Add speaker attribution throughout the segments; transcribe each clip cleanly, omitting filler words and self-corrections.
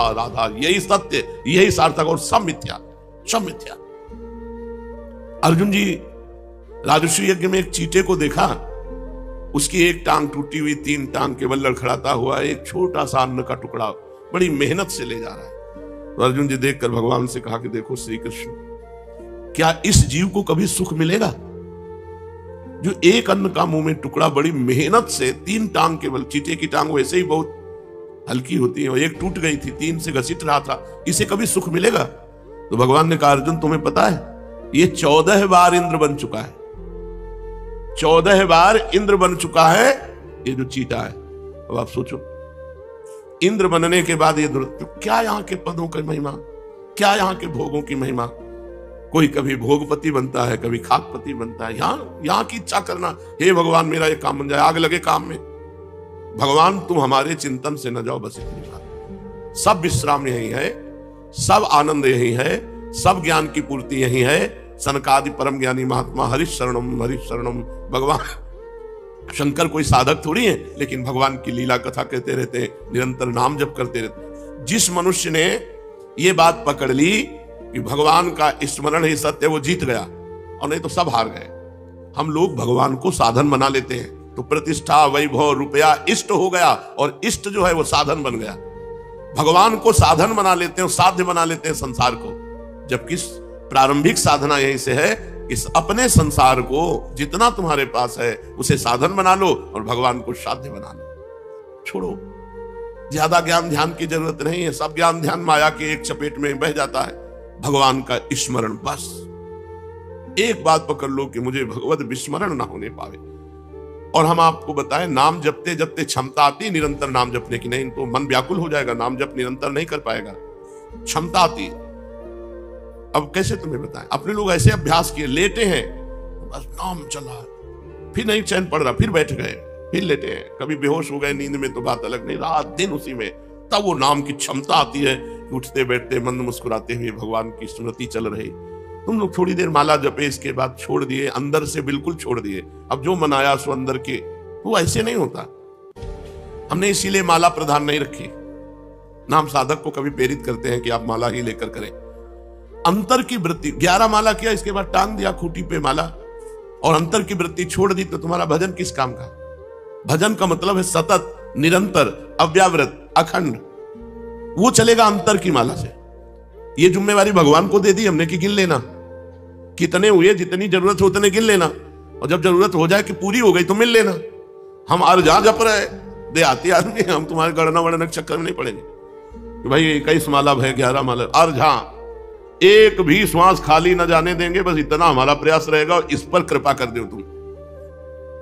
Speaker 1: राधा राधा, यही सत्य, यही सार्थक, और सब मिथ्या, सब मिथ्या। अर्जुन जी राजसूय यज्ञ में एक चींटे को देखा, उसकी एक टांग टूटी हुई, 3 टांग केवल लड़खड़ाता हुआ एक छोटा सा अन्न का टुकड़ा बड़ी मेहनत से ले जा रहा है। तो अर्जुन जी देखकर भगवान से कहा कि देखो श्री कृष्ण, क्या इस जीव को कभी सुख मिलेगा जो एक अन्न का मुंह में टुकड़ा बड़ी मेहनत से, 3 टांग केवल, चींटे की टांग वैसे ही बहुत हल्की होती है और एक टूट गई थी, 3 से घसीट रहा था, इसे कभी सुख मिलेगा? तो भगवान ने कहा अर्जुन तुम्हें पता है ये 14 बार इंद्र बन चुका है, 14 बार इंद्र बन चुका है ये जो चीटा है। अब आप सोचो इंद्र बनने के बाद ये क्या यहाँ के पदों की महिमा, क्या यहाँ के भोगों की महिमा। कोई कभी भोगपति बनता है, कभी खाकपति बनता है। यहाँ की इच्छा करना, हे भगवान मेरा ये काम बन जाए, आग लगे काम में। भगवान तुम हमारे चिंतन से न जाओ, बस इतनी बात। सब विश्राम यही है, सब आनंद यही है, सब ज्ञान की पूर्ति यही है। सनकादि परम ज्ञानी महात्मा हरिश शरणम हरिश शरणम। भगवान शंकर कोई साधक थोड़ी है, लेकिन भगवान की लीला कथा कहते रहते हैं, निरंतर नाम जप करते रहते हैं। जिस मनुष्य ने ये बात पकड़ ली कि भगवान का स्मरण ही सत्य, वो जीत गया, और नहीं तो सब हार गए। हम लोग भगवान को साधन बना लेते हैं, तो प्रतिष्ठा वैभव रुपया इष्ट हो गया, और इष्ट जो है वो साधन बन गया। भगवान को साधन बना लेते हैं, साध्य बना लेते हैं संसार को, जबकि प्रारंभिक साधना यहीं से है, इस अपने संसार को जितना तुम्हारे पास है उसे साधन बना लो और भगवान को साध्य बना लो। छोड़ो, ज्यादा ज्ञान ध्यान की जरूरत नहीं है, सब ज्ञान ध्यान माया के एक चपेट में बह जाता है। भगवान का स्मरण, बस एक बात पकड़ लो कि मुझे भगवत विस्मरण ना होने पावे। और हम आपको बताएं, नाम जपते जपते क्षमता आती निरंतर नाम जपने की, नहीं तो मन व्याकुल हो जाएगा, नाम जप निरंतर नहीं कर पाएगा, क्षमता आती है। अब कैसे तुम्हें बताएं, अपने लोग ऐसे अभ्यास किए, लेटे हैं बस नाम चला, फिर नहीं चैन पड़ रहा, फिर बैठ गए, फिर लेटे हैं, कभी बेहोश हो गए नींद में तो बात अलग, नहीं रात दिन उसी में, तब वो नाम की क्षमता आती है। उठते बैठते मंद मुस्कुराते हुए भगवान की स्मृति चल रही। तुम लोग थोड़ी देर माला जपे, इसके बाद छोड़ दिए, अंदर से बिल्कुल छोड़ दिए। अब जो मन आया सो अंदर के, वो ऐसे नहीं होता। हमने इसीलिए माला प्रधान नहीं रखी। नाम साधक को कभी प्रेरित करते हैं कि आप माला ही लेकर करें। अंतर की वृत्ति, 11 माला किया, इसके बाद टांग दिया खूंटी पे माला, और अंतर की वृत्ति छोड़ दी, तो तुम्हारा भजन किस काम का? भजन का मतलब है सतत, निरंतर, अव्यावृत, अखंड। वो चलेगा अंतर की माला से। ये जिम्मेवारी भगवान को दे दी हमने कि गिन लेना, कितने हुए, जितनी जरूरत हो उतने गिन लेना, और जब जरूरत हो जाए कि पूरी हो गई तो मिल लेना। हम अर्जा जप रहे देहाती आदमी, हम तुम्हारे गणना वणना के चक्कर में नहीं पड़ेंगे कि भाई 21 माला है, 11 माला। अर्जा एक भी श्वास खाली न जाने देंगे, बस इतना हमारा प्रयास रहेगा। और इस पर कृपा कर दो तुम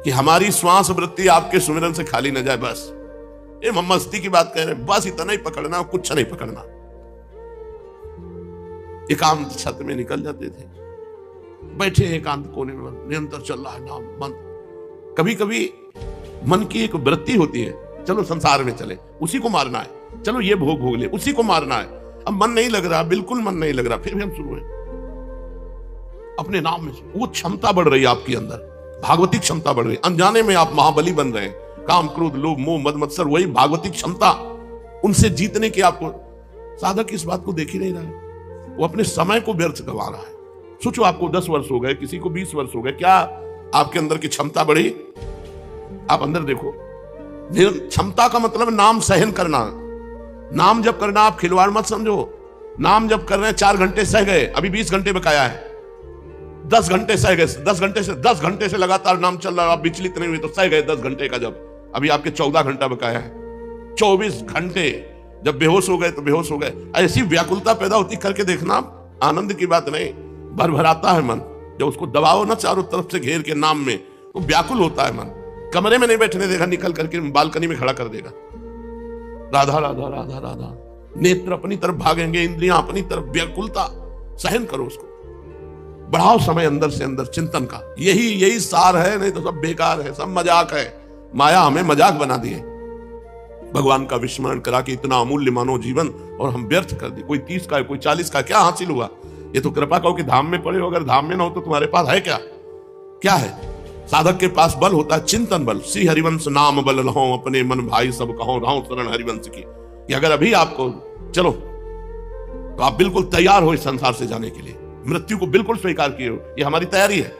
Speaker 1: कि हमारी श्वास वृत्ति आपके सुमिरन से खाली न जाए। बस ये मस्ती की बात कह रहे हैं, बस इतना ही पकड़ना, कुछ नहीं पकड़ना। एकांत छत में निकल जाते थे, बैठे एकांत कोने में, निरंतर चल रहा है नाम मन। कभी कभी मन की एक वृत्ति होती है, चलो संसार में चले, उसी को मारना है, चलो ये भोग भोग ले, उसी को मारना है। अब मन नहीं लग रहा, बिल्कुल मन नहीं लग रहा, फिर भी हम शुरू हैं अपने नाम में। वो क्षमता बढ़ रही है आपके अंदर, भागवती क्षमता बढ़ रही है। अनजाने में आप महाबली बन रहे हैं। काम क्रोध लोभ मोह मद मत्सर, वही भागवती क्षमता, उनसे जीतने की आपको। साधक इस बात को देख ही नहीं रहा है, वो अपने समय को व्यर्थ गवा रहा है। सोचो, आपको 10 वर्ष हो गए, किसी को 20 वर्ष हो गए, क्या आपके अंदर की क्षमता बढ़ी? आप अंदर देखो। क्षमता का मतलब नाम सहन करना, नाम जब करना। आप खिलवाड़ मत समझो। नाम जब कर रहे हैं 4 घंटे सह गए, अभी 20 घंटे बकाया है। 10 घंटे सह गए, 10 घंटे से लगातार नाम चल रहा, आप विचलित नहीं हुए तो सह गए 10 घंटे का। जब अभी आपके 14 घंटा बकाया है, 24 घंटे जब बेहोश हो गए तो बेहोश हो गए। ऐसी व्याकुलता पैदा होती, करके देखना, आनंद की बात नहीं, भरभराता है मन। जब उसको दबाओ ना चारों तरफ से घेर के नाम में, तो व्याकुल होता है मन। कमरे में नहीं बैठने देगा, निकल करके बालकनी में खड़ा कर देगा। राधा राधा राधा राधा, नेत्र अपनी तरफ भागेंगे, इंद्रियां अपनी तरफ, व्याकुलता सहन करो उसको, बढ़ाओ समय अंदर से अंदर चिंतन का। यही सार है, नहीं तो सब बेकार है, सब मजाक है। माया हमें मजाक बना दिए, भगवान का विस्मरण करा के इतना अमूल्य मानो जीवन, और हम व्यर्थ कर दिए। कोई 30 का है, कोई 40 का, क्या हासिल हुआ? ये तो कृपा कहो कि धाम में पड़े हो, अगर धाम में ना हो तो तुम्हारे पास है क्या? क्या है? साधक के पास बल होता है चिंतन बल। श्री हरिवंश नाम बल लहो, अपने मन भाई सब कहो, रहो शरण हरिवंश की। कि अगर अभी आपको चलो, तो आप बिल्कुल तैयार हो इस संसार से जाने के लिए, मृत्यु को बिल्कुल स्वीकार किए हो, ये हमारी तैयारी है।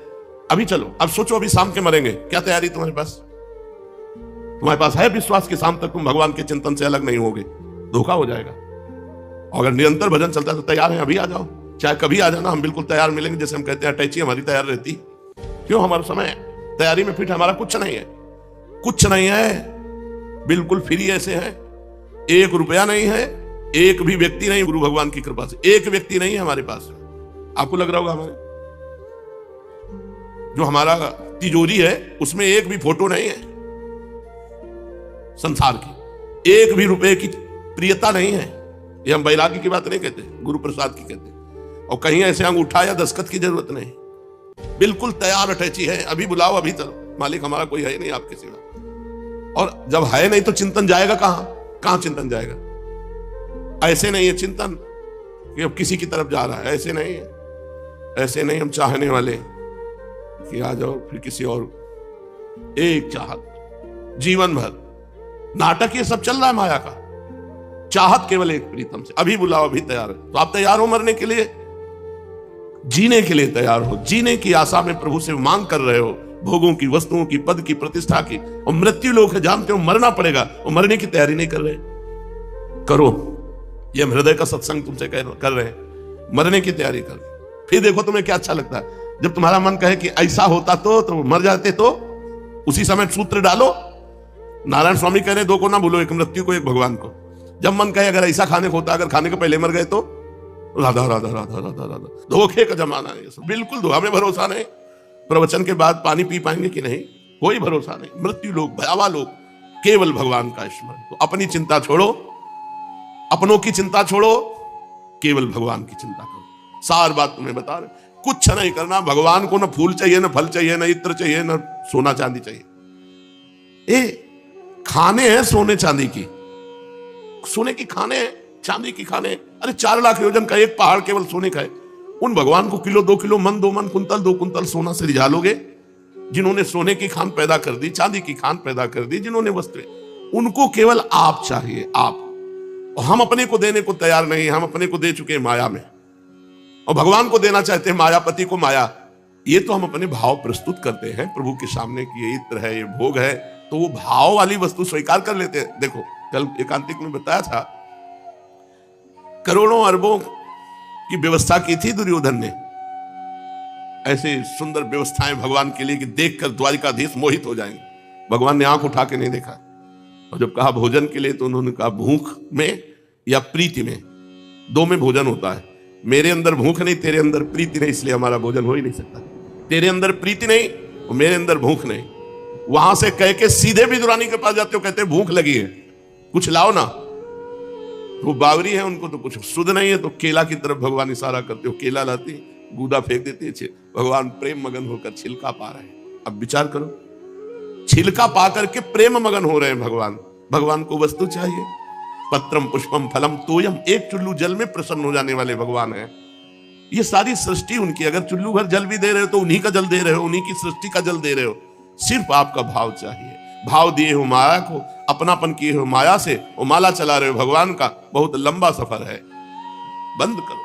Speaker 1: अभी चलो, अब सोचो अभी शाम के मरेंगे, क्या तैयारी तुम्हारे पास? तुम्हारे पास है विश्वास कि शाम तक तुम भगवान के चिंतन से अलग नहीं होगे? धोखा हो जाएगा। और अगर निरंतर भजन चलता है तो तैयार है, अभी आ जाओ, चाहे कभी आ जाना, हम बिल्कुल तैयार मिलेंगे। जैसे हम कहते हैं अटैची हमारी तैयार रहती, क्यों? हमारा समय तैयारी में फिट, हमारा कुछ नहीं है, कुछ नहीं है, बिल्कुल फ्री ऐसे है। 1 रुपया नहीं है, एक भी व्यक्ति नहीं, गुरु भगवान की कृपा से एक व्यक्ति नहीं है हमारे पास। आपको लग रहा होगा हमारे जो हमारा तिजोरी है उसमें एक भी फोटो नहीं है संसार की, एक भी रुपए की प्रियता नहीं है। ये हम बैरागी की बात नहीं कहते, गुरु प्रसाद की कहते। और कहीं ऐसे अंगूठा या दस्तखत की जरूरत नहीं, बिल्कुल तैयार अटैची है, अभी बुलाओ अभी चलो, मालिक हमारा कोई है नहीं आपके सिवा। और जब है नहीं तो चिंतन जाएगा कहां? कहां चिंतन जाएगा? ऐसे नहीं है चिंतन कि अब किसी की तरफ जा रहा है, ऐसे नहीं है, ऐसे नहीं। हम चाहने वाले कि आ जाओ फिर किसी और, एक चाहत जीवन भर। नाटक ये सब चल रहा है माया का, चाहत केवल एक प्रीतम से। अभी बुलाओ अभी तैयार है, तो आप तैयार हो मरने के लिए? जीने के लिए तैयार हो, जीने की आशा में प्रभु से मांग कर रहे हो, भोगों की, वस्तुओं की, पद की, प्रतिष्ठा की। और मृत्यु लोग है, जानते हो मरना पड़ेगा, और मरने की तैयारी नहीं कर रहे। करो, ये हम हृदय का सत्संग तुमसे कर रहे हैं, मरने की तैयारी कर। फिर देखो तुम्हें क्या अच्छा लगता है। जब तुम्हारा मन कहे कि ऐसा होता तो मर जाते, तो उसी समय सूत्र डालो। नारायण स्वामी कह रहे 2 को ना भूलो, एक मृत्यु को, एक भगवान को। जब मन कहे अगर ऐसा खाने को होता, अगर खाने के पहले मर गए तो राधा राधा राधा राधा राधा। धोखे का जमाना है ये सब, बिल्कुल हमें भरोसा नहीं। प्रवचन के बाद पानी पी पाएंगे कि नहीं, कोई भरोसा नहीं। मृत्यु लोग, भयावह लोग, केवल भगवान का स्मरण। तो अपनी चिंता छोड़ो, अपनों की चिंता छोड़ो, केवल भगवान की चिंता करो। सार बात तुम्हें बता रहे, कुछ नहीं करना। भगवान को न फूल चाहिए, न फल चाहिए, न इत्र चाहिए, न सोना चांदी चाहिए। खाने हैं सोने चांदी की, सोने की खाने हैं, चांदी की खाने हैं। अरे 4 लाख योजन का एक पहाड़ केवल सोने का है। उन भगवान को किलो 2 किलो, मन 2 मन, कुंतल 2 कुंतल सोना से रिझा लोगे? जिन्होंने सोने की खान पैदा कर दी, चांदी की खान पैदा कर दी, जिन्होंने वस्त्र, उनको केवल आप चाहिए, आप। और हम अपने को देने को तैयार नहीं, हम अपने को दे चुके हैं माया में, और भगवान को देना चाहते हैं मायापति को माया। ये तो हम अपने भाव प्रस्तुत करते हैं प्रभु के सामने कि ये इत्र है, ये भोग है, तो वो भाव वाली वस्तु स्वीकार कर लेते हैं। देखो कल एकांतिक में बताया था, करोड़ों अरबों की व्यवस्था की थी दुर्योधन ने, ऐसे सुंदर व्यवस्थाएं भगवान के लिए कि देखकर द्वारिकाधीश मोहित हो जाएंगे। भगवान ने आंख उठा के नहीं देखा, और जब कहा भोजन के लिए तो उन्होंने कहा भूख में या प्रीति में, 2 में भोजन होता है। मेरे अंदर भूख नहीं, तेरे अंदर प्रीति नहीं, इसलिए हमारा भोजन हो ही नहीं सकता। तेरे अंदर प्रीति नहीं और मेरे अंदर भूख नहीं। वहां से कह के सीधे विदुरानी के पास जाते हो, कहते भूख लगी है, कुछ लाओ ना। वो बावरी है, उनको तो कुछ सुध नहीं है, तो केला की तरफ भगवान इशारा करते हो, केला लाती, गूदा फेंक देती है। भगवान प्रेम मगन होकर छिलका पा रहे हैं। अब विचार करो, छिलका पा करके प्रेम मगन हो रहे हैं भगवान। भगवान को वस्तु चाहिए, पत्रम पुष्पम फलम तोयम, एक चुल्लू जल में प्रसन्न हो जाने वाले भगवान हैं। ये सारी सृष्टि उनकी, अगर चुल्लू भर जल भी दे रहे हो तो उन्हीं का जल दे रहे हो, उन्हीं की सृष्टि का जल दे रहे हो। सिर्फ आपका भाव चाहिए। भाव दिए हो माया को, अपनापन किए हो माया से, वो माला चला रहे हो भगवान का। बहुत लंबा सफर है, बंद करो,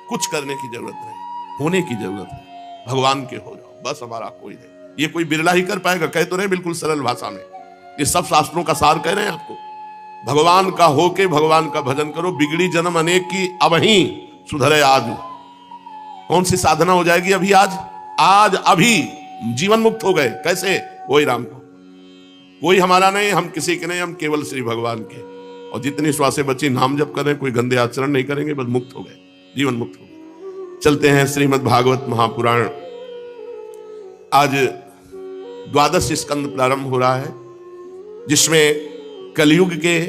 Speaker 1: कुछ करने की जरूरत नहीं, होने की जरूरत है। भगवान के हो जाओ, बस हमारा कोई नहीं। ये कोई बिरला ही कर पाएगा, कह तो रहे बिल्कुल सरल भाषा में, ये सब शास्त्रों का सार कह रहे हैं आपको। भगवान का होके भगवान का भजन करो। बिगड़ी जन्म अनेक की, अब ही सुधरे आज। कौन सी साधना हो जाएगी अभी? आज अभी जीवन मुक्त हो गए। कैसे? वही राम को, कोई हमारा नहीं, हम किसी के नहीं, हम केवल श्री भगवान के। और जितनी श्वासें बची नाम जप करें, कोई गंदे आचरण नहीं करेंगे, बस मुक्त हो गए, जीवन मुक्त हो गए। चलते हैं श्रीमद् भागवत महापुराण। आज 12 स्कंद प्रारंभ हो रहा है, जिसमें कलयुग के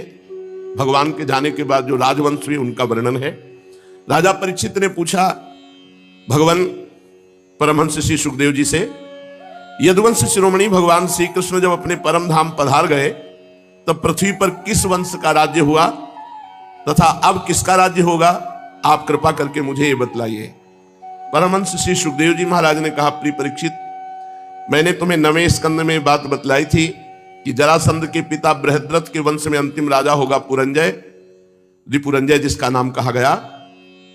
Speaker 1: भगवान के जाने के बाद जो राजवंश हुए उनका वर्णन है। राजा परीक्षित ने पूछा भगवान परमहंस श्री सुखदेव जी से, यदुवंश शिरोमणि भगवान श्री कृष्ण जब अपने परम धाम पधार गए तब पृथ्वी पर किस वंश का राज्य हुआ तथा अब किसका राज्य होगा? आप कृपा करके मुझे ये बतलाइए। परमहंस श्री सुखदेव जी महाराज ने कहा, प्रिय परीक्षित, मैंने तुम्हें 9वें स्कंद में बात बतलाई थी कि जरासंध के पिता बृहद्रथ के वंश में अंतिम राजा होगा पुरंजय, रिपुरंजय जिसका नाम कहा गया,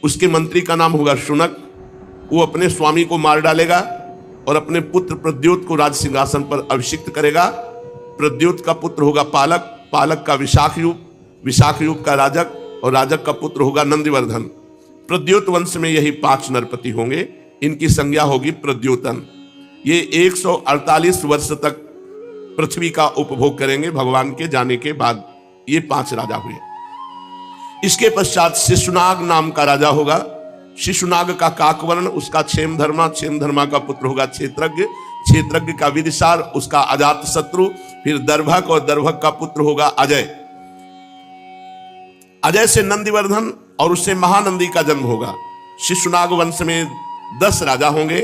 Speaker 1: उसके मंत्री का नाम होगा शुनक। वो अपने स्वामी को मार डालेगा और अपने पुत्र प्रद्योत को राज सिंहासन पर अभिषिक्त करेगा। प्रद्योत का पुत्र होगा पालक, पालक का विशाखयूप, विशाखयूप का राजक, और राजक का पुत्र होगा नंदिवर्धन। प्रद्योत वंश में यही 5 नरपति होंगे। इनकी संज्ञा होगी प्रद्योतन। ये 148 वर्ष तक पृथ्वी का उपभोग करेंगे भगवान के जाने के बाद। ये 5 राजा हुए। इसके पश्चात शिशुनाग नाम का राजा होगा। शिशुनाग का काकवर्ण, उसका क्षेमधर्मा, क्षेमधर्मा का पुत्र होगा क्षेत्रज्ञ, क्षेत्रज्ञ का विदिशार, उसका अजात शत्रु, फिर दर्भक, और दर्भक का पुत्र होगा अजय। अजय से नंदिवर्धन और उससे महानंदी का जन्म होगा। शिशुनाग वंश में 10 राजा होंगे।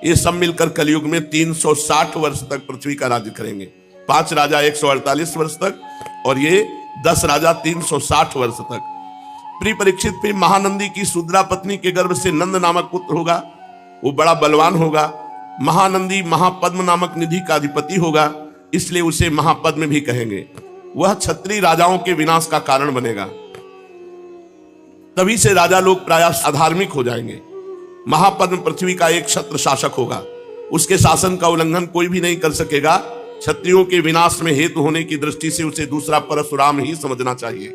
Speaker 1: ये सब मिलकर कलयुग में 360 वर्ष तक पृथ्वी का राज्य करेंगे। 5 राजा 148 वर्ष तक और ये 10 राजा 360 वर्ष तक। प्रिय परीक्षित, फिर महानंदी की शूद्रा पत्नी के गर्भ से नंद नामक पुत्र होगा। वो बड़ा बलवान होगा। महानंदी महापद्म नामक निधि का अधिपति होगा, इसलिए उसे महापद्म भी कहेंगे। वह क्षत्रिय राजाओं के विनाश का कारण बनेगा। तभी से राजा लोग प्रायः अधार्मिक हो जाएंगे। महापद्म पृथ्वी का एक क्षत्र शासक होगा। उसके शासन का उल्लंघन कोई भी नहीं कर सकेगा। क्षत्रियों के विनाश में हेतु होने की दृष्टि से उसे दूसरा परशुराम ही समझना चाहिए।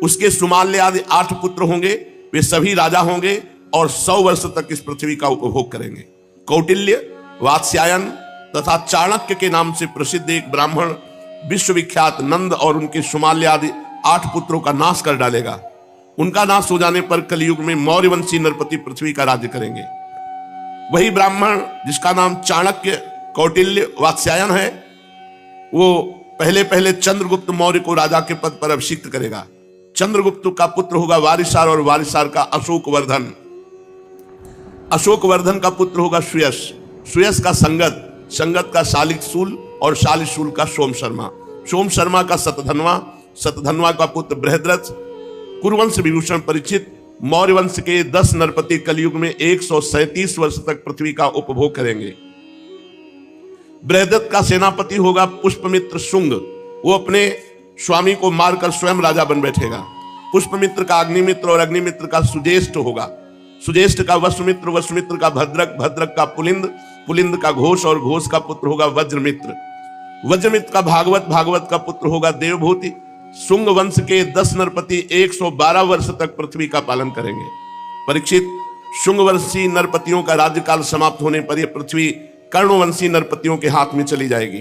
Speaker 1: उसके सुमाल्य आदि 8 पुत्र होंगे। वे सभी राजा होंगे और 100 वर्ष तक इस पृथ्वी का उपभोग करेंगे। कौटिल्य, वात्स्यायन तथा चाणक्य के नाम से प्रसिद्ध एक ब्राह्मण विश्वविख्यात नंद और उनके सुमाल्य आदि 8 पुत्रों का नाश कर डालेगा। उनका नाश हो जाने पर कलयुग में मौर्यवंशी नरपति पृथ्वी का राज्य करेंगे। वही ब्राह्मण जिसका नाम चाणक्य, कौटिल्य, वात्स्यायन है, वो पहले चंद्रगुप्त मौर्य को राजा के पद पर अभिषिक्त करेगा। चंद्रगुप्त का पुत्र होगा वारिसार और वारिसार का अशोकवर्धन। अशोकवर्धन का पुत्र होगा सुयश, सुयश का संगत, संगत का शालिशूल और शालिशूल का सोम शर्मा, सोम शर्मा का शतधन्वा, शतधन्वा का पुत्र बृहद्रथ। कुरुवंश विभूषण परीक्षित। मौर्य वंश के 10 नरपति कलयुग में 137 वर्ष तक पृथ्वी का उपभोग करेंगे। बृहद्रथ का सेनापति होगा पुष्पमित्र शुंग। वो अपने स्वामी को मारकर स्वयं राजा बन बैठेगा। पुष्पमित्र का अग्निमित्र और अग्निमित्र का सुज्येष्ठ होगा। सुज्येष्ठ का वसुमित्र, वसुमित्र का भद्रक, भद्रक का पुलिंद, पुलिंद का घोष और घोष का पुत्र होगा वज्रमित्र। वज्रमित्र का भागवत, भागवत का पुत्र होगा देवभूति। शुंग वंश के 10 नरपति 112 वर्ष तक पृथ्वी का पालन करेंगे। परीक्षित, शुंगवंशी नरपतियों का राज्यकाल समाप्त होने पर यह पृथ्वी कर्णवंशी नरपतियों के हाथ में चली जाएगी।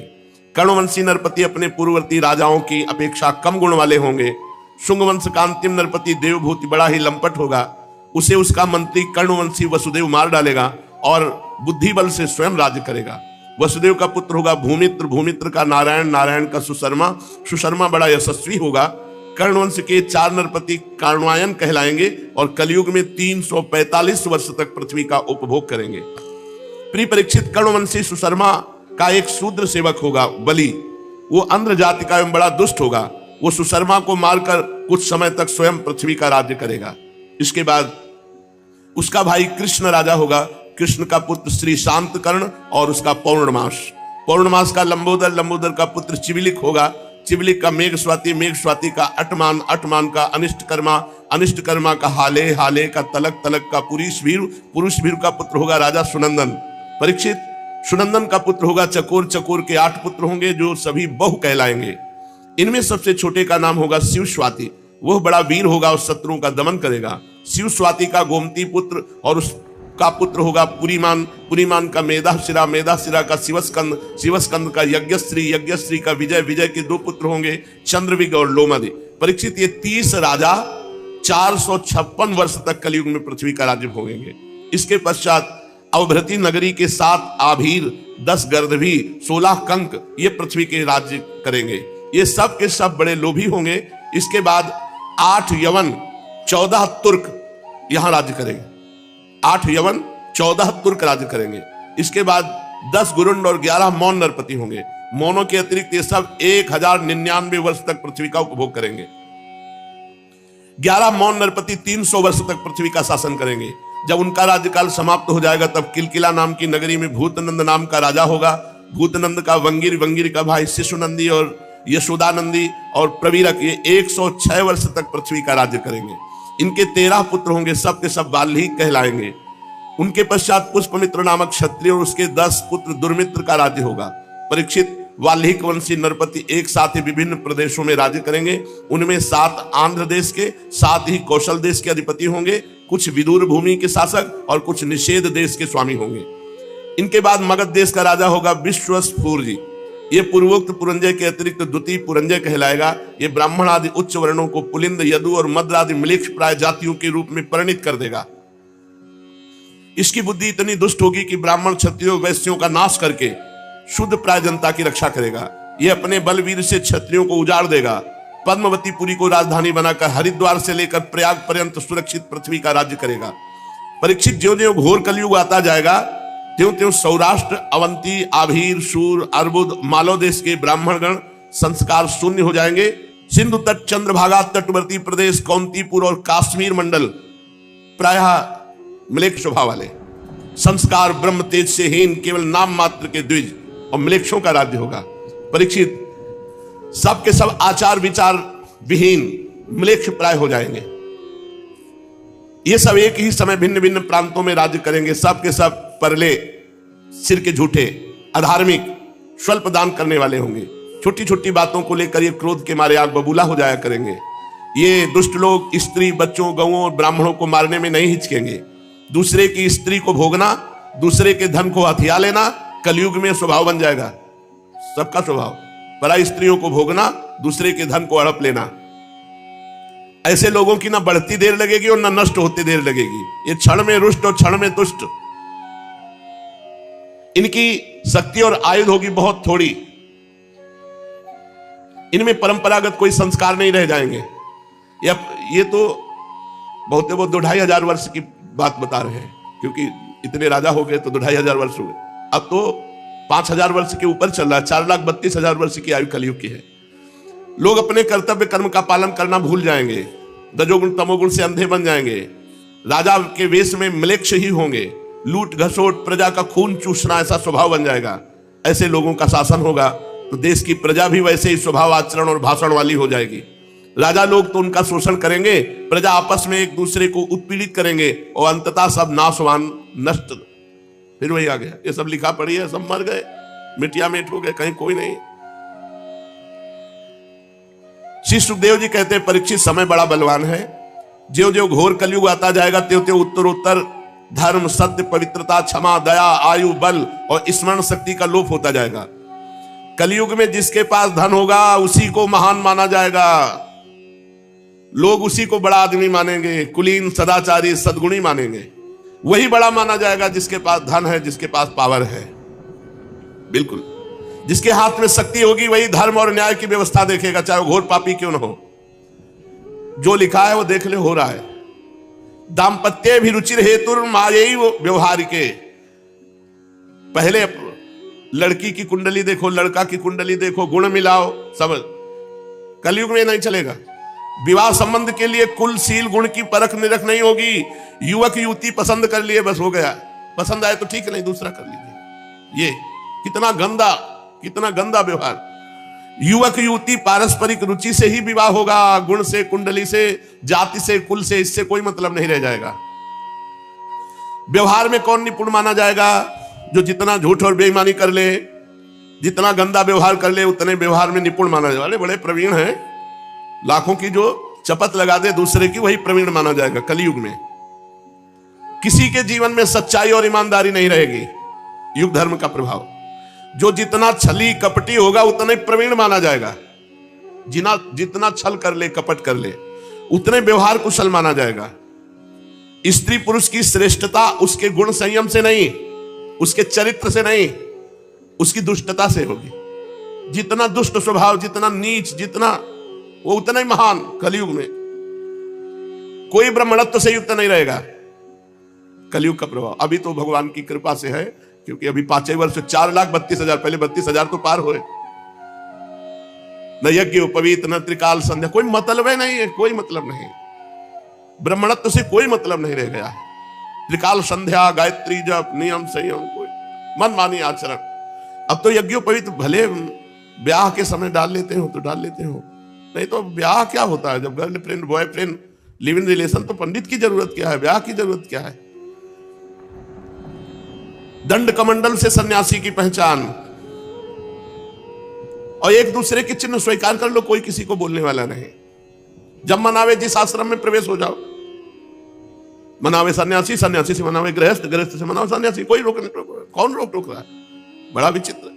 Speaker 1: कर्णवंशी नरपति अपने पूर्ववर्ती राजाओं की अपेक्षा कम गुण वाले होंगे। शुंगवंश का अंतिम नरपति देवभूति बड़ा ही लंपट होगा। उसे उसका मंत्री कर्णवंशी वसुदेव मार डालेगा और बुद्धि बल से स्वयं राज्य करेगा। वसुदेव का पुत्र होगा भूमित्र, भूमित्र का नारायण, नारायण का सुशर्मा, सुशर्मा बड़ा यशस्वी होगा। कर्णवंश के 4 नरपति कर्णवायन कहलाएंगे और कलयुग में 345 वर्ष तक पृथ्वी का उपभोग करेंगे। प्रिय परीक्षित, कर्णवंशी सुशर्मा का एक शूद्र सेवक होगा बलि। वो अंध्र जाति का एवं बड़ा दुष्ट होगा। वो सुशर्मा को मारकर कुछ समय तक स्वयं पृथ्वी का राज्य करेगा। इसके बाद उसका भाई कृष्ण राजा होगा। कृष्ण का पुत्र श्री शांत कर्ण और उसका पौर्णमास, पौर्णमास का लंबोदर, लंबोदर का पुत्र चिविलिक होगा। चिविलिक का मेघ स्वाति, मेघ स्वाति का अटमान, अटमान का अनिष्टकर्मा, अनिष्टकर्मा का हाले, हाले का तलक, तलक का पुरुषवीर, पुरुषवीर का पुत्र होगा राजा सुनंदन। परीक्षित, सुनंदन का पुत्र होगा चकोर, चकोर के 8 पुत्र होंगे जो सभी बहु कहलाएंगे। इनमें सबसे छोटे का नाम होगा शिव स्वाति। वह बड़ा वीर होगा और शत्रुओं का दमन करेगा। शिव स्वाति का गोमती पुत्र और उसका पुत्र होगा पुरीमान, पुरीमान का मेधाशिरा, मेधाशिरा का शिवस्कंद, शिवस्कंद का यज्ञश्री, यज्ञश्री का विजय, विजय के 2 पुत्र होंगे चंद्रविग और लोमदि। परीक्षित, ये 30 राजा 456 वर्ष तक कलयुग में पृथ्वी का राज्य भोगेंगे। इसके पश्चात अवभृति नगरी के 7 आभीर, 10 गर्दभी, 16 कंक ये पृथ्वी के राज्य करेंगे। ये सब के सब बड़े लोभी होंगे। इसके बाद 8 यवन, 14 तुर्क यहां राज्य करेंगे। 8 यवन, 14 तुर्क राज्य करेंगे। इसके बाद 10 गुरुंड और 11 मौन नरपति होंगे। मौनों के अतिरिक्त ये सब 1099 वर्ष तक पृथ्वी का उपभोग करेंगे। 11 मौन नरपति 300 वर्ष तक पृथ्वी का शासन करेंगे। जब उनका राज्यकाल समाप्त हो जाएगा तब किलकिला नाम की नगरी में भूतनंद नाम का राजा होगा। भूतनंद का वंगिर, वंगिर का भाई शिशुनंदी और यशोदानंदी और प्रवीरक, ये 106 वर्ष तक पृथ्वी का राज्य करेंगे। इनके 13 पुत्र होंगे, सब के सब बाल्हीक कहलाएंगे। उनके पश्चात पुष्पमित्र नामक क्षत्रिय और उसके 10 पुत्र दुर्मित्र का राज्य होगा। परीक्षित वाल्हीक वंशी नरपति एक साथ ही विभिन्न प्रदेशों में राज्य करेंगे। उनमें 7 आंध्र देश के, 7 ही कौशल देश के अधिपति होंगे, कुछ विदुर भूमि के शासक और कुछ निषेध देश के स्वामी होंगे। इनके बाद मगध देश का राजा होगा विश्वस्फूर जी। ये पूर्वोक्त पुरंजय के अतिरिक्त द्वितीय पुरंजय कहलाएगा। ये ब्राह्मण आदि उच्च वर्णों को पुलिंद, यदु और मद्र आदि म्लेच्छ प्राय जातियों के रूप में परिणित कर देगा। इसकी बुद्धि इतनी दुष्ट होगी कि ब्राह्मण क्षत्रियों वैश्यों का नाश करके शुद्ध प्राय जनता की रक्षा करेगा। यह अपने बलवीर से क्षत्रियों को उजाड़ देगा। पद्मवतीपुरी को राजधानी बनाकर हरिद्वार से लेकर प्रयाग पर्यंत सुरक्षित पृथ्वी का राज्य करेगा। परीक्षित ज्यों ज्यों घोर कलयुग आता जाएगा त्यों त्यों सौराष्ट्र, अवंती, आभीर, शूर, अर्बुद, मालव देश के ब्राह्मणगण संस्कार शून्य हो जाएंगे। सिंधु तट, चंद्रभागा, तटवर्ती प्रदेश, कौंतीपुर और काश्मीर मंडल प्रायः म्लेच्छ स्वभाव वाले, संस्कार ब्रह्म तेज से हीन, केवल नाम मात्र के द्विज और म्लेच्छों का राज्य होगा। परीक्षित सब के सब आचार विचार विहीन म्लेच्छ प्राय हो जाएंगे। ये सब एक ही समय भिन्न भिन्न प्रांतों में राज्य करेंगे। सब के सब परले, सिर के झूठे, अधार्मिक, स्वल्प दान करने वाले होंगे। छोटी छोटी बातों को लेकर ये क्रोध के मारे आग बबूला हो जाया करेंगे। ये दुष्ट लोग स्त्री, बच्चों, गौओं और ब्राह्मणों को मारने में नहीं हिचकेंगे। दूसरे की स्त्री को भोगना, दूसरे के धन को हथिया लेना कलयुग में स्वभाव बन जाएगा। सबका स्वभाव पराई स्त्रियों को भोगना, दूसरे के धन को हड़प लेना। ऐसे लोगों की ना बढ़ती देर लगेगी और ना नष्ट होती देर लगेगी। ये क्षण में रुष्ट और क्षण में तुष्ट। इनकी शक्ति और आयुध होगी बहुत थोड़ी। इनमें परंपरागत कोई संस्कार नहीं रह जाएंगे। ये तो बहुत 2500 वर्ष की बात बता रहे हैं, क्योंकि इतने राजा हो गए तो 2500 वर्ष हो गए। अब तो 5000 वर्ष के ऊपर चल रहा है। 4,32,000 वर्ष की आयु कलयुग की है। लोग अपने कर्तव्य कर्म का पालन करना भूल जाएंगे। रजोगुण तमोगुण से अंधे बन जाएंगे। राजा के वेश में म्लेच्छ ही होंगे। लूट घसोट, प्रजा का खून चूसना, ऐसा स्वभाव बन जाएगा। ऐसे लोगों का शासन होगा तो देश की प्रजा भी वैसे ही स्वभाव, आचरण और भाषण वाली हो जाएगी। राजा लोग तो उनका शोषण करेंगे, प्रजा आपस में एक दूसरे को उत्पीड़ित करेंगे और अंततः सब नाशवान, नष्ट। फिर वही आ गया, ये सब लिखा पड़ी है, सब मर गए, मिटिया मिट हो गए, कहीं कोई नहीं। श्री सुखदेव जी कहते हैं, परीक्षित समय बड़ा बलवान है। ज्यों ज्यों घोर कलयुग आता जाएगा त्यों त्यों उत्तरोत्तर धर्म, सत्य, पवित्रता, क्षमा, दया, आयु, बल और स्मरण शक्ति का लोप होता जाएगा। कलयुग में जिसके पास धन होगा उसी को महान माना जाएगा। लोग उसी को बड़ा आदमी मानेंगे, कुलीन, सदाचारी, सद्गुणी मानेंगे। वही बड़ा माना जाएगा जिसके पास धन है, जिसके पास पावर है। बिल्कुल, जिसके हाथ में शक्ति होगी वही धर्म और न्याय की व्यवस्था देखेगा, चाहे वो घोर पापी क्यों न हो। जो लिखा है वो देख ले, हो रहा है। दाम्पत्य भी रुचिर हेतुर मायई व्यवहार के। पहले लड़की की कुंडली देखो, लड़का की कुंडली देखो, गुण मिलाओ, सब। कलयुग में नहीं चलेगा। विवाह संबंध के लिए कुल, सील, गुण की परख निरख नहीं होगी। युवक युवती पसंद कर लिए, बस हो गया। पसंद आए तो ठीक, नहीं दूसरा कर लीजिए। ये कितना गंदा व्यवहार। युवक युवती पारस्परिक रुचि से ही विवाह होगा। गुण से, कुंडली से, जाति से, कुल से, इससे कोई मतलब नहीं रह जाएगा। व्यवहार में कौन निपुण माना जाएगा? जो जितना झूठ और बेईमानी कर ले, जितना गंदा व्यवहार कर ले, उतने व्यवहार में निपुण माना जाए वाले बड़े प्रवीण हैं। लाखों की जो चपत लगा दे दूसरे की, वही प्रवीण माना जाएगा। कलयुग में किसी के जीवन में सच्चाई और ईमानदारी नहीं रहेगी। युग धर्म का प्रभाव। जो जितना छली कपटी होगा उतना प्रवीण माना जाएगा। जितना छल कर ले, कपट कर ले, उतने व्यवहार कुशल माना जाएगा। स्त्री पुरुष की श्रेष्ठता उसके गुण संयम से नहीं, उसके चरित्र से नहीं, उसकी दुष्टता से होगी। जितना दुष्ट स्वभाव, जितना नीच, जितना वो उतना ही महान। कलयुग में कोई ब्राह्मणत्व से युक्त नहीं रहेगा। कलयुग का प्रभाव अभी तो भगवान की कृपा से है, क्योंकि अभी 5 वर्ष 4,32,000, पहले 32,000 तो पार हुए। न यज्ञ उपवीत, न त्रिकाल संध्या, कोई मतलब नहीं है, कोई मतलब नहीं। ब्राह्मणत्व से कोई मतलब नहीं रह गया है। त्रिकाल संध्या, गायत्री जप, नियम संयम, कोई मनमानी आचरण। अब तो यज्ञोपवीत भले ब्याह के समय डाल लेते हो तो डाल लेते हो, नहीं तो ब्याह क्या होता है? जब girlfriend boyfriend live in relation, तो पंडित की जरूरत क्या है? ब्याह की जरूरत क्या है? दंड कमंडल से सन्यासी की पहचान, और एक दूसरे के चिन्ह स्वीकार कर लो, कोई किसी को बोलने वाला नहीं। जब मनावे जिस आश्रम में प्रवेश हो जाओ, मनावे सन्यासी, सन्यासी से मनावे गृहस्थ, गृहस्थ से मनावे सन्यासी, कोई रोक नहीं, कौन रोक टोक रहा है? बड़ा विचित्र।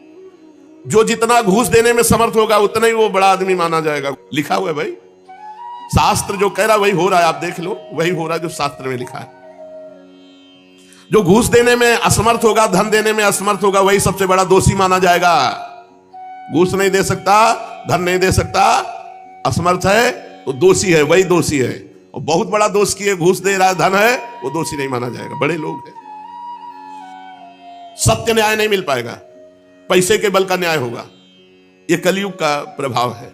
Speaker 1: जो जितना घूस देने में समर्थ होगा उतना ही वो बड़ा आदमी माना जाएगा। लिखा हुआ है भाई, शास्त्र जो कह रहा वही हो रहा है, आप देख लो, वही हो रहा है जो शास्त्र में लिखा है। जो घूस देने में असमर्थ होगा, धन देने में असमर्थ होगा, वही सबसे बड़ा दोषी माना जाएगा। घूस नहीं दे सकता, धन नहीं दे सकता, असमर्थ है तो दोषी है, वही दोषी है। और बहुत बड़ा दोष किए, घूस दे रहा है, धन है, वो दोषी नहीं माना जाएगा। बड़े लोग हैं। सत्य न्याय नहीं मिल पाएगा, पैसे के बल का न्याय होगा। ये कलयुग का प्रभाव है।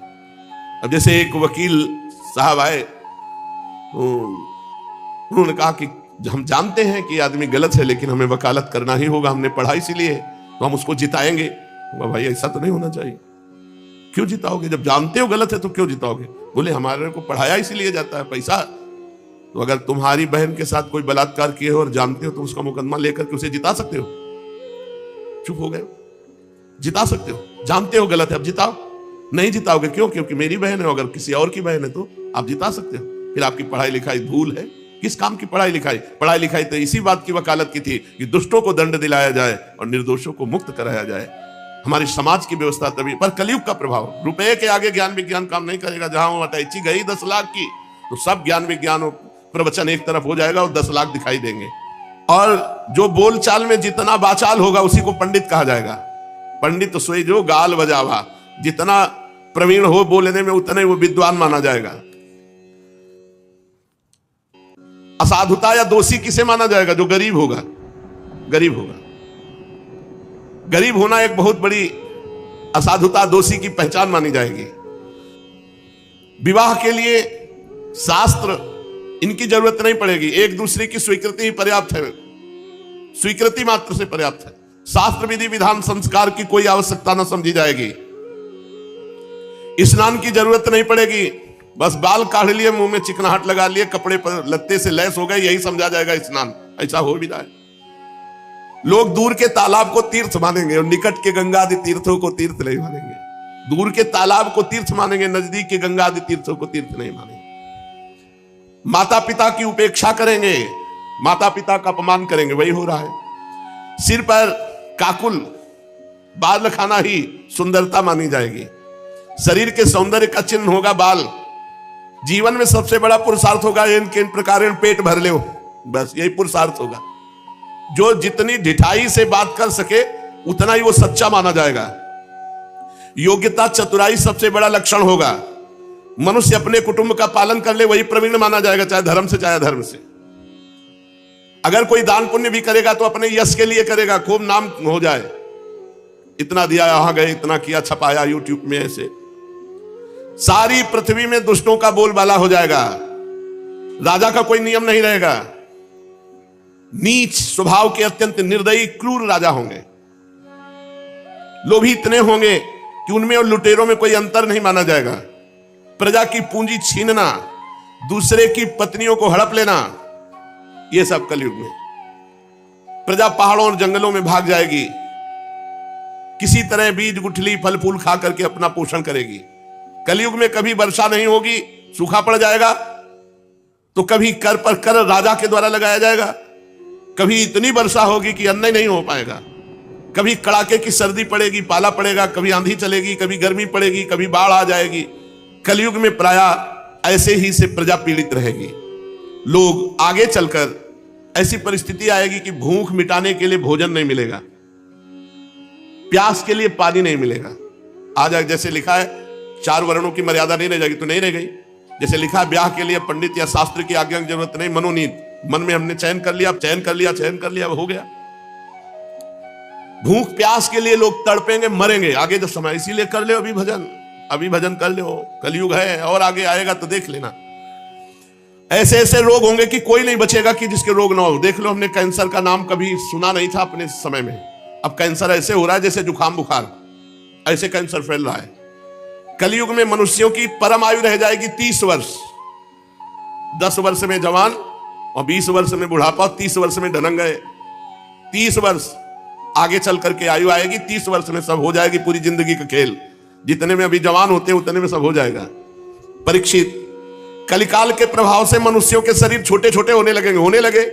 Speaker 1: अब जैसे एक वकील साहब आए, उन्होंने कहा कि हम जानते हैं कि आदमी गलत है, लेकिन हमें वकालत करना ही होगा, हमने पढ़ा इसीलिए, तो हम उसको जिताएंगे। भाई ऐसा तो नहीं होना चाहिए। क्यों जिताओगे? जब जानते हो गलत है तो क्यों जिताओगे? बोले हमारे को पढ़ाया इसीलिए जाता है, पैसा। तो अगर तुम्हारी बहन के साथ कोई बलात्कार किए हो और जानते हो तो उसका मुकदमा लेकर के उसे जिता सकते हो? चुप हो गए। जिता सकते हो, जानते हो गलत है, अब जिताओ। नहीं जिताओगे, क्यों? क्योंकि मेरी बहन है। अगर किसी और की बहन है तो आप जिता सकते हो। फिर आपकी पढ़ाई लिखाई धूल है। किस काम की पढ़ाई लिखाई? पढ़ाई लिखाई तो इसी बात की वकालत की थी कि दुष्टों को दंड दिलाया जाए और निर्दोषों को मुक्त कराया जाए। हमारी समाज की व्यवस्था तभी। पर कलयुग का प्रभाव, रुपए के आगे ज्ञान विज्ञान काम नहीं करेगा। जहां वो अटैची गई 10 लाख की, तो सब ज्ञान विज्ञान और प्रवचन एक तरफ हो जाएगा और 10 लाख दिखाई देंगे। और जो बोलचाल में जितना बाचाल होगा उसी को पंडित कहा जाएगा। पंडित तो सोई जो गाल बजावा, जितना प्रवीण हो बोलने में उतना ही वो विद्वान माना जाएगा। असाधुता या दोषी किसे माना जाएगा? जो गरीब होगा। गरीब होगा, गरीब होना एक बहुत बड़ी असाधुता, दोषी की पहचान मानी जाएगी। विवाह के लिए शास्त्र इनकी जरूरत नहीं पड़ेगी, एक दूसरे की स्वीकृति ही पर्याप्त है। स्वीकृति मात्र से पर्याप्त है। शास्त्र विधि विधान संस्कार की कोई आवश्यकता न समझी जाएगी। स्नान की जरूरत नहीं पड़ेगी, बस बाल काढ़ लिए, मुंह में चिकनाहट लगा लिए, कपड़े पर लत्ते से लैस हो गए, यही समझा जाएगा स्नान। ऐसा हो भी जाए। लोग दूर के तालाब को तीर्थ मानेंगे और निकट के गंगा आदि तीर्थों को तीर्थ नहीं मानेंगे। दूर के तालाब को तीर्थ मानेंगे, नजदीक के गंगा आदि तीर्थों को तीर्थ नहीं मानेंगे। माता पिता की उपेक्षा करेंगे, माता पिता का अपमान करेंगे, वही हो रहा है। सिर पर काकुल बाल रखाना ही सुंदरता मानी जाएगी। शरीर के सौंदर्य का चिन्ह होगा बाल। जीवन में सबसे बड़ा पुरुषार्थ होगा इन प्रकार पेट भर ले, बस यही पुरुषार्थ होगा। जो जितनी ढिठाई से बात कर सके उतना ही वो सच्चा माना जाएगा। योग्यता चतुराई सबसे बड़ा लक्षण होगा। मनुष्य अपने कुटुंब का पालन कर ले वही प्रवीण माना जाएगा, चाहे धर्म से चाहे अधर्म से। अगर कोई दान पुण्य भी करेगा तो अपने यश के लिए करेगा, खूब नाम हो जाए, इतना दिया, यहां गए, इतना किया, छपाया यूट्यूब में। ऐसे सारी पृथ्वी में दुष्टों का बोलबाला हो जाएगा। राजा का कोई नियम नहीं रहेगा। नीच स्वभाव के अत्यंत निर्दयी क्रूर राजा होंगे। लोभी इतने होंगे कि उनमें और लुटेरों में कोई अंतर नहीं माना जाएगा। प्रजा की पूंजी छीनना, दूसरे की पत्नियों को हड़प लेना, यह सब कलयुग में। प्रजा पहाड़ों और जंगलों में भाग जाएगी, किसी तरह बीज गुठली फल फूल खा करके अपना पोषण करेगी। कलयुग में कभी वर्षा नहीं होगी, सूखा पड़ जाएगा, तो कभी कर पर कर राजा के द्वारा लगाया जाएगा, कभी इतनी वर्षा होगी कि अन्न ही नहीं हो पाएगा, कभी कड़ाके की सर्दी पड़ेगी, पाला पड़ेगा, कभी आंधी चलेगी, कभी गर्मी पड़ेगी, कभी बाढ़ आ जाएगी। कलयुग में प्रायः ऐसे ही से प्रजा पीड़ित रहेगी। लोग आगे चलकर ऐसी परिस्थिति आएगी कि भूख मिटाने के लिए भोजन नहीं मिलेगा, प्यास के लिए पानी नहीं मिलेगा। आज जैसे लिखा है 4 वर्णों की मर्यादा नहीं रह जाएगी, तो नहीं रह गई। जैसे लिखा है ब्याह के लिए पंडित या शास्त्र की आज्ञा की जरूरत नहीं, मनोनीत, मन में हमने चयन कर लिया, चयन कर लिया, चयन कर लिया, हो गया। भूख प्यास के लिए लोग तड़पेंगे, मरेंगे आगे जो समय। इसीलिए कर ले अभी भजन, अभी भजन कर लो, कलयुग है और आगे आएगा तो देख लेना। ऐसे ऐसे रोग होंगे कि कोई नहीं बचेगा कि जिसके रोग ना हो। देख लो, हमने कैंसर का नाम कभी सुना नहीं था अपने समय में, अब कैंसर ऐसे हो रहा है जैसे जुकाम बुखार, ऐसे कैंसर फैल रहा है। कलयुग में मनुष्यों की परम आयु रह जाएगी 30 वर्ष। 10 वर्ष में जवान और 20 वर्ष में बुढ़ापा और 30 वर्ष में ढनंग गए। 30 वर्ष आगे चल करके आयु आएगी, 30 वर्ष में सब हो जाएगी पूरी जिंदगी का खेल। जितने में अभी जवान होते हैं उतने में सब हो जाएगा। परीक्षित, कलिकाल के प्रभाव से मनुष्यों के शरीर छोटे छोटे होने लगे।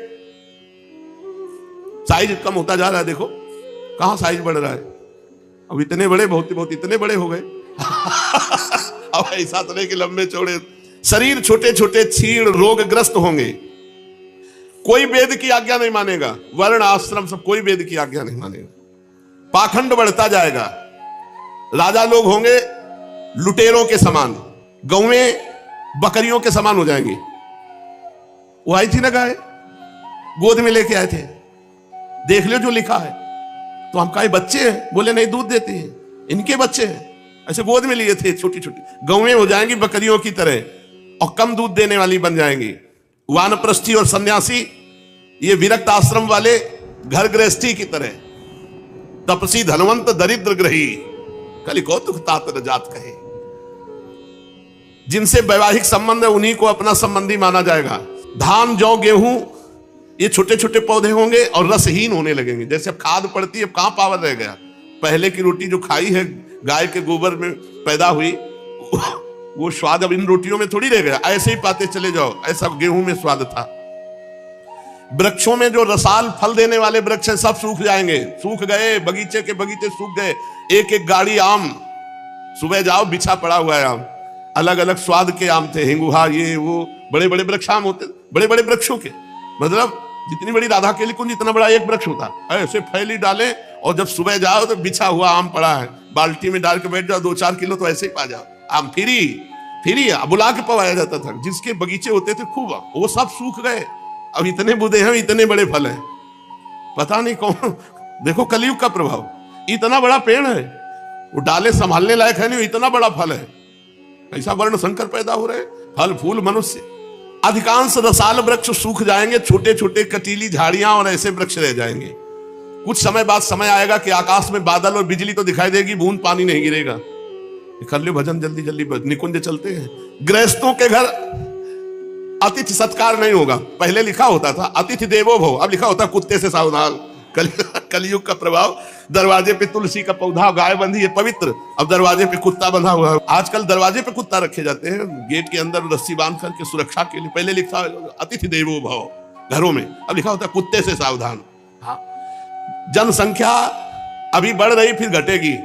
Speaker 1: साइज कम होता जा रहा है, देखो कहां साइज बढ़ रहा है। अब इतने बड़े बहुत इतने बड़े हो गए अब ऐसा तो नहीं कि लंबे चौड़े, शरीर छोटे छोटे क्षीण रोगग्रस्त होंगे। कोई वेद की आज्ञा नहीं मानेगा, वर्ण आश्रम सब कोई वेद की आज्ञा नहीं मानेगा। पाखंड बढ़ता जाएगा। राजा लोग होंगे लुटेरों के समान, गौएं बकरियों के समान हो जाएंगी। वो आई थी ना गाय, गोद में लेके आए थे, देख लो जो लिखा है। तो हम कहा बच्चे हैं, बोले नहीं दूध देते हैं, इनके बच्चे हैं। ऐसे गोद में लिए थे, छोटी छोटी गौएं हो जाएंगी बकरियों की तरह और कम दूध देने वाली बन जाएंगी। वानप्रस्थी और सन्यासी ये विरक्त आश्रम वाले घर गृहस्थी की तरह। तपसी धनवंत दरिद्र ग्रही, कली कौतुक तात जात कहे। जिनसे वैवाहिक संबंध है उन्हीं को अपना संबंधी माना जाएगा। धान जौ गेहूं ये छोटे छोटे पौधे होंगे और रसहीन होने लगेंगे। जैसे अब खाद पड़ती है, अब कहां पावर रह गया। पहले की रोटी जो खाई है गाय के गोबर में पैदा हुई वो स्वाद अब इन रोटियों में थोड़ी रह गया। ऐसे ही पाते चले जाओ, ऐसा गेहूं में स्वाद था। वृक्षों में जो रसाल फल देने वाले वृक्ष हैं सब सूख जाएंगे, सूख गए, बगीचे के बगीचे सूख गए। एक एक गाड़ी आम, सुबह जाओ बिछा पड़ा हुआ है आम, अलग अलग स्वाद के आम थे, हिंगुहा ये वो, बड़े बड़े वृक्ष आम होते, बड़े बड़े वृक्षों के। मतलब जितनी बड़ी राधा केली कुंज जितना बड़ा एक वृक्ष होता, ऐसे फैली डाले और जब सुबह जाओ तो बिछा हुआ आम पड़ा है, बाल्टी में डाल के बैठ जाओ, 2-4 किलो तो ऐसे ही पा जाओ आम। फिरी बुला के पवाया जाता था। जिसके बगीचे होते थे खूब, वो सब सूख गए। अब इतने बुदे हैं, इतने बड़े फल हैं, पता नहीं कौन। देखो कलयुग का प्रभाव, इतना बड़ा पेड़ है, वो डाले संभालने लायक है नहीं, इतना बड़ा फल है। ऐसा वर्ण संकर पैदा हो रहे, फल फूल मनुष्य। अधिकांश रसाल वृक्ष सूख जाएंगे, छोटे छोटे कटीली झाड़ियां और ऐसे वृक्ष रह जाएंगे। कुछ समय बाद समय आएगा कि आकाश में बादल और बिजली तो दिखाई देगी, बूंद पानी नहीं गिरेगा। कर लो भजन जल्दी जल्दी, निकुंज चलते हैं। गृहस्थों के घर अतिथि सत्कार नहीं होगा। पहले लिखा होता था अतिथि देवो भव, अब लिखा होता कुत्ते से सावधान। कलयुग का प्रभाव। दरवाजे पे तुलसी का पौधा, गाय बंधी है पवित्र, अब दरवाजे पे कुत्ता बंधा हुआ है। आजकल दरवाजे पे कुत्ता रखे जाते हैं, गेट के अंदर रस्सी बांध करके सुरक्षा के लिए। पहले लिखा अतिथि देवो भव घरों में, अब लिखा होता कुत्ते से सावधान। हाँ, जनसंख्या अभी बढ़ रही फिर घटेगी।